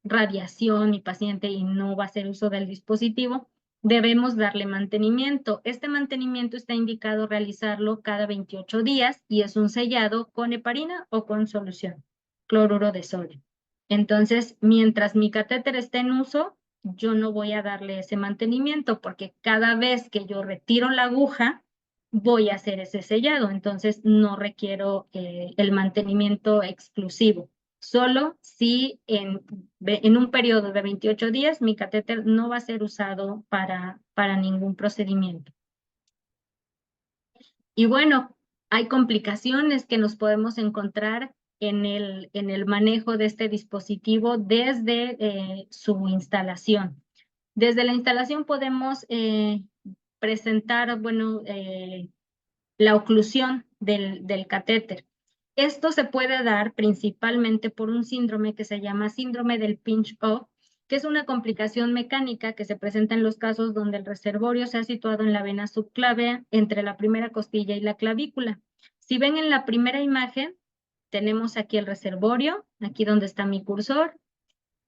radiación mi paciente y no va a hacer uso del dispositivo, debemos darle mantenimiento. Este mantenimiento está indicado realizarlo cada 28 días y es un sellado con heparina o con solución, cloruro de sodio. Entonces, mientras mi catéter esté en uso, yo no voy a darle ese mantenimiento porque cada vez que yo retiro la aguja, voy a hacer ese sellado. Entonces, no requiero el mantenimiento exclusivo. Solo si en un periodo de 28 días mi catéter no va a ser usado para ningún procedimiento. Y bueno, hay complicaciones que nos podemos encontrar en el manejo de este dispositivo desde su instalación. Desde la instalación podemos presentar, bueno, la oclusión del catéter. Esto se puede dar principalmente por un síndrome que se llama síndrome del pinch-off, que es una complicación mecánica que se presenta en los casos donde el reservorio se ha situado en la vena subclavea entre la primera costilla y la clavícula. Si ven en la primera imagen, tenemos aquí el reservorio, aquí donde está mi cursor,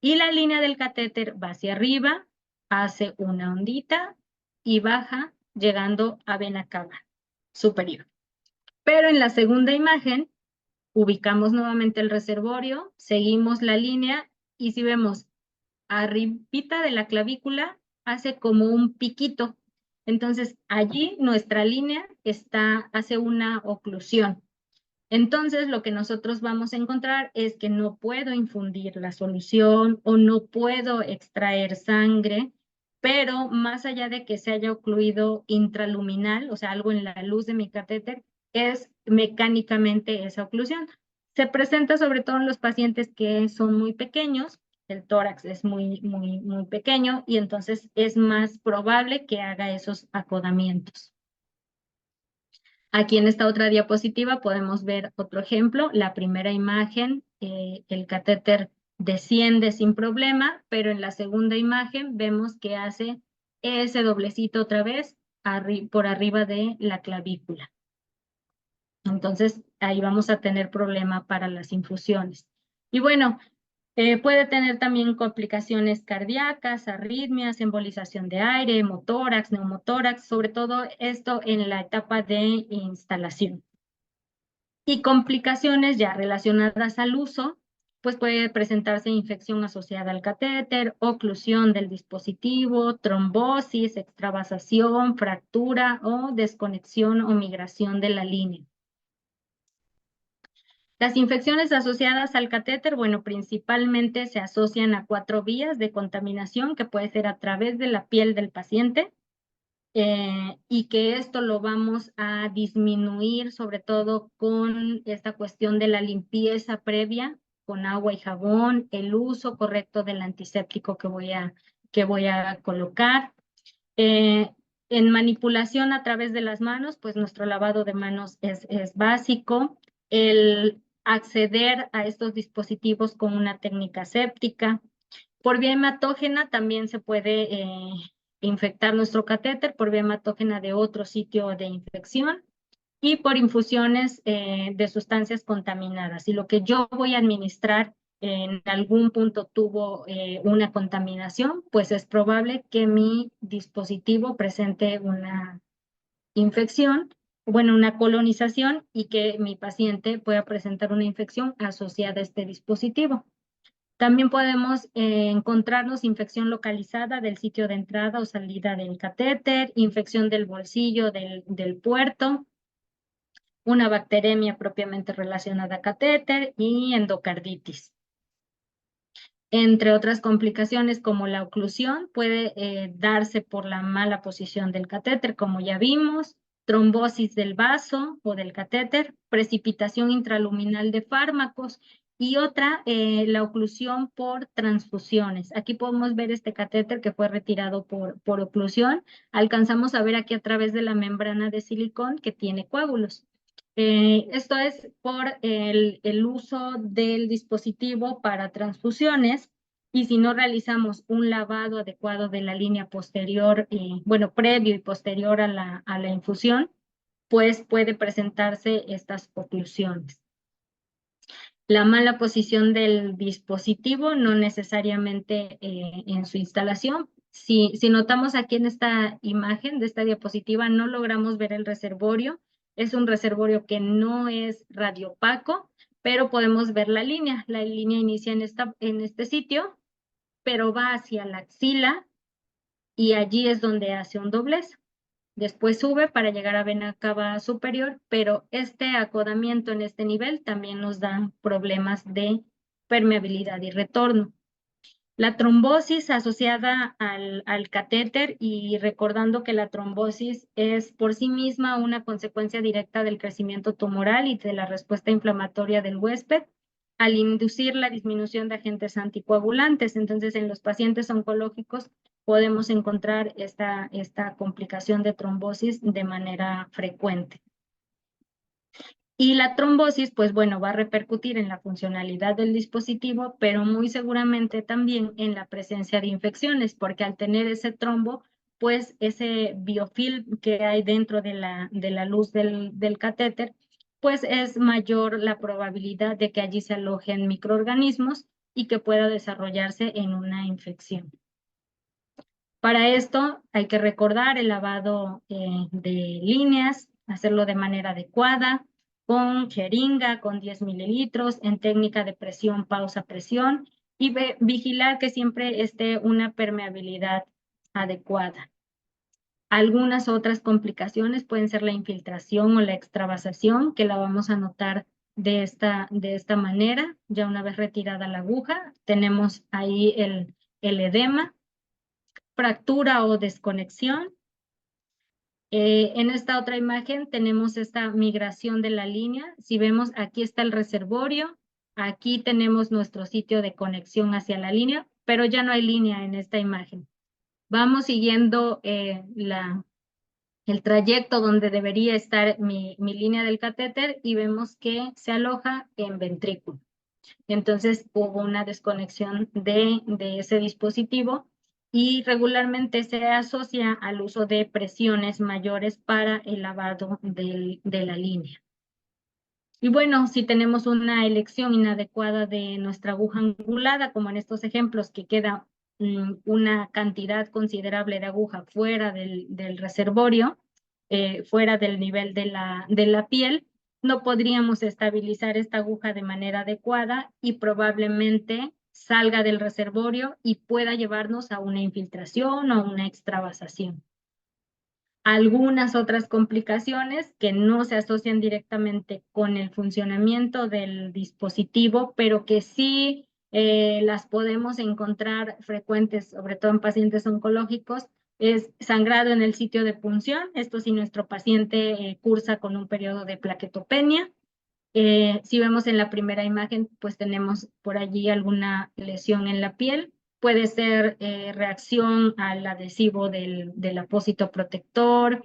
y la línea del catéter va hacia arriba, hace una ondita y baja, llegando a vena cava superior. Pero en la segunda imagen, ubicamos nuevamente el reservorio, seguimos la línea y si vemos arribita de la clavícula, hace como un piquito. Entonces, allí nuestra línea hace una oclusión. Entonces, lo que nosotros vamos a encontrar es que no puedo infundir la solución o no puedo extraer sangre, pero más allá de que se haya ocluido intraluminal, o sea, algo en la luz de mi catéter, es mecánicamente esa oclusión. Se presenta sobre todo en los pacientes que son muy pequeños, el tórax es muy pequeño y entonces es más probable que haga esos acodamientos. Aquí en esta otra diapositiva podemos ver otro ejemplo. La primera imagen, el catéter desciende sin problema, pero en la segunda imagen vemos que hace ese doblecito otra vez por arriba de la clavícula. Entonces, ahí vamos a tener problema para las infusiones. Y bueno, puede tener también complicaciones cardíacas, arritmias, embolización de aire, hemotórax, neumotórax, sobre todo esto en la etapa de instalación. Y complicaciones ya relacionadas al uso, pues puede presentarse infección asociada al catéter, oclusión del dispositivo, trombosis, extravasación, fractura o desconexión o migración de la línea. Las infecciones asociadas al catéter, bueno, principalmente se asocian a 4 vías de contaminación que puede ser a través de la piel del paciente, y que esto lo vamos a disminuir sobre todo con esta cuestión de la limpieza previa con agua y jabón, el uso correcto del antiséptico que voy a colocar. En manipulación a través de las manos, pues nuestro lavado de manos es básico. El acceder a estos dispositivos con una técnica séptica. Por vía hematógena también se puede infectar nuestro catéter por vía hematógena de otro sitio de infección y por infusiones de sustancias contaminadas. Si lo que yo voy a administrar en algún punto tuvo una contaminación, pues es probable que mi dispositivo presente una infección, bueno, una colonización y que mi paciente pueda presentar una infección asociada a este dispositivo. También podemos encontrarnos infección localizada del sitio de entrada o salida del catéter, infección del bolsillo del puerto, una bacteremia propiamente relacionada a catéter y endocarditis. Entre otras complicaciones como la oclusión, puede darse por la mala posición del catéter, como ya vimos, trombosis del vaso o del catéter, precipitación intraluminal de fármacos y otra, la oclusión por transfusiones. Aquí podemos ver este catéter que fue retirado por oclusión. Alcanzamos a ver aquí a través de la membrana de silicón que tiene coágulos. Esto es por el uso del dispositivo para transfusiones y si no realizamos un lavado adecuado de la línea posterior, bueno, previo y posterior a la infusión, pues puede presentarse estas oclusiones. La mala posición del dispositivo, no necesariamente en su instalación. Si notamos aquí en esta imagen de esta diapositiva, no logramos ver el reservorio. Es un reservorio que no es radiopaco, pero podemos ver la línea. La línea inicia en este sitio, pero va hacia la axila y allí es donde hace un doblez. Después sube para llegar a vena cava superior, pero este acodamiento en este nivel también nos da problemas de permeabilidad y retorno. La trombosis asociada al catéter y recordando que la trombosis es por sí misma una consecuencia directa del crecimiento tumoral y de la respuesta inflamatoria del huésped al inducir la disminución de agentes anticoagulantes. Entonces, en los pacientes oncológicos podemos encontrar esta complicación de trombosis de manera frecuente. Y la trombosis, pues bueno, va a repercutir en la funcionalidad del dispositivo, pero muy seguramente también en la presencia de infecciones, porque al tener ese trombo, pues ese biofilm que hay dentro de la luz del catéter, pues es mayor la probabilidad de que allí se alojen microorganismos y que pueda desarrollarse en una infección. Para esto hay que recordar el lavado de líneas, hacerlo de manera adecuada, con jeringa, con 10 mililitros, en técnica de presión, pausa, presión, y vigilar que siempre esté una permeabilidad adecuada. Algunas otras complicaciones pueden ser la infiltración o la extravasación, que la vamos a notar de esta manera. Ya una vez retirada la aguja, tenemos ahí el edema, fractura o desconexión. En esta otra imagen tenemos esta migración de la línea. Si vemos, aquí está el reservorio, aquí tenemos nuestro sitio de conexión hacia la línea, pero ya no hay línea en esta imagen. Vamos siguiendo el trayecto donde debería estar mi línea del catéter y vemos que se aloja en ventrículo. Entonces hubo una desconexión de ese dispositivo y regularmente se asocia al uso de presiones mayores para el lavado de la línea. Y bueno, si tenemos una elección inadecuada de nuestra aguja angulada, como en estos ejemplos que queda una cantidad considerable de aguja fuera del reservorio, fuera del nivel de la piel, no podríamos estabilizar esta aguja de manera adecuada y probablemente salga del reservorio y pueda llevarnos a una infiltración o una extravasación. Algunas otras complicaciones que no se asocian directamente con el funcionamiento del dispositivo, pero que sí las podemos encontrar frecuentes, sobre todo en pacientes oncológicos, es sangrado en el sitio de punción. Esto si nuestro paciente cursa con un periodo de plaquetopenia. Si vemos en la primera imagen, pues tenemos por allí alguna lesión en la piel. Puede ser reacción al adhesivo del apósito protector,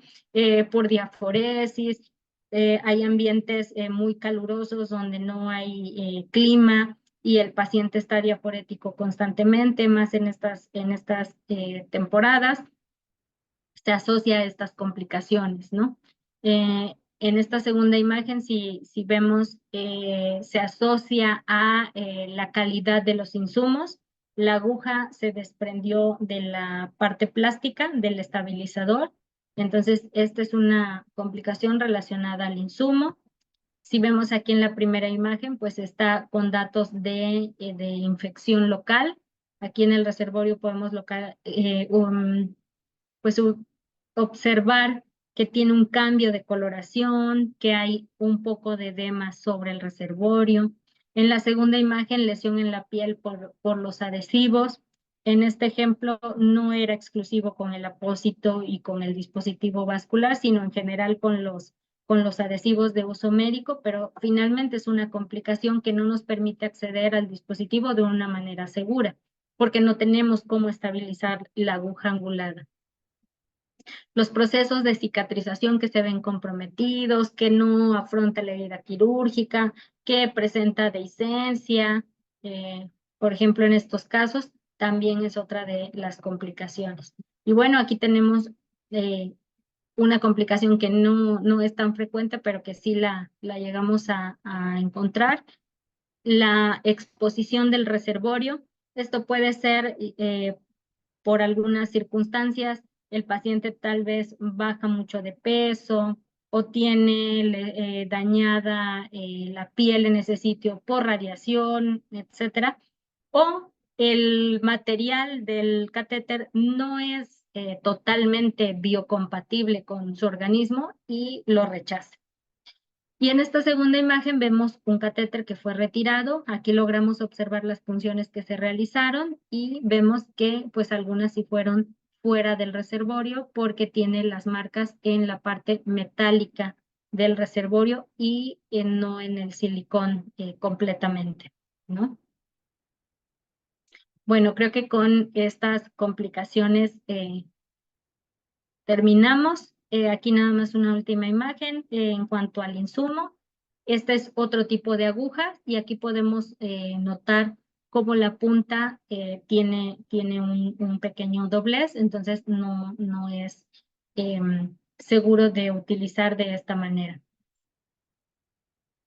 por diaforesis. Hay ambientes muy calurosos donde no hay clima y el paciente está diaforético constantemente, más en estas temporadas se asocia a estas complicaciones, ¿no? En esta segunda imagen, si vemos, se asocia a la calidad de los insumos. La aguja se desprendió de la parte plástica del estabilizador. Entonces, esta es una complicación relacionada al insumo. Si vemos aquí en la primera imagen, pues está con datos de infección local. Aquí en el reservorio podemos pues observar que tiene un cambio de coloración, que hay un poco de edema sobre el reservorio. En la segunda imagen, lesión en la piel por los adhesivos. En este ejemplo, no era exclusivo con el apósito y con el dispositivo vascular, sino en general con los adhesivos de uso médico, pero finalmente es una complicación que no nos permite acceder al dispositivo de una manera segura, porque no tenemos cómo estabilizar la aguja angulada. Los procesos de cicatrización que se ven comprometidos, que no afronta la herida quirúrgica, que presenta dehiscencia, por ejemplo, en estos casos, también es otra de las complicaciones. Y bueno, aquí tenemos una complicación que no es tan frecuente, pero que sí la llegamos a encontrar, la exposición del reservorio. Esto puede ser por algunas circunstancias, el paciente tal vez baja mucho de peso o tiene dañada la piel en ese sitio por radiación, etcétera, o el material del catéter no es totalmente biocompatible con su organismo y lo rechaza. Y en esta segunda imagen vemos un catéter que fue retirado. Aquí logramos observar las funciones que se realizaron y vemos que pues algunas sí fueron fuera del reservorio porque tiene las marcas en la parte metálica del reservorio y no en el silicón completamente, ¿no? Bueno, creo que con estas complicaciones terminamos. Aquí nada más una última imagen en cuanto al insumo. Este es otro tipo de aguja y aquí podemos notar cómo la punta tiene un pequeño doblez, entonces no es seguro de utilizar de esta manera.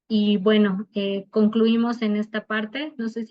Y bueno, concluimos en esta parte. No sé si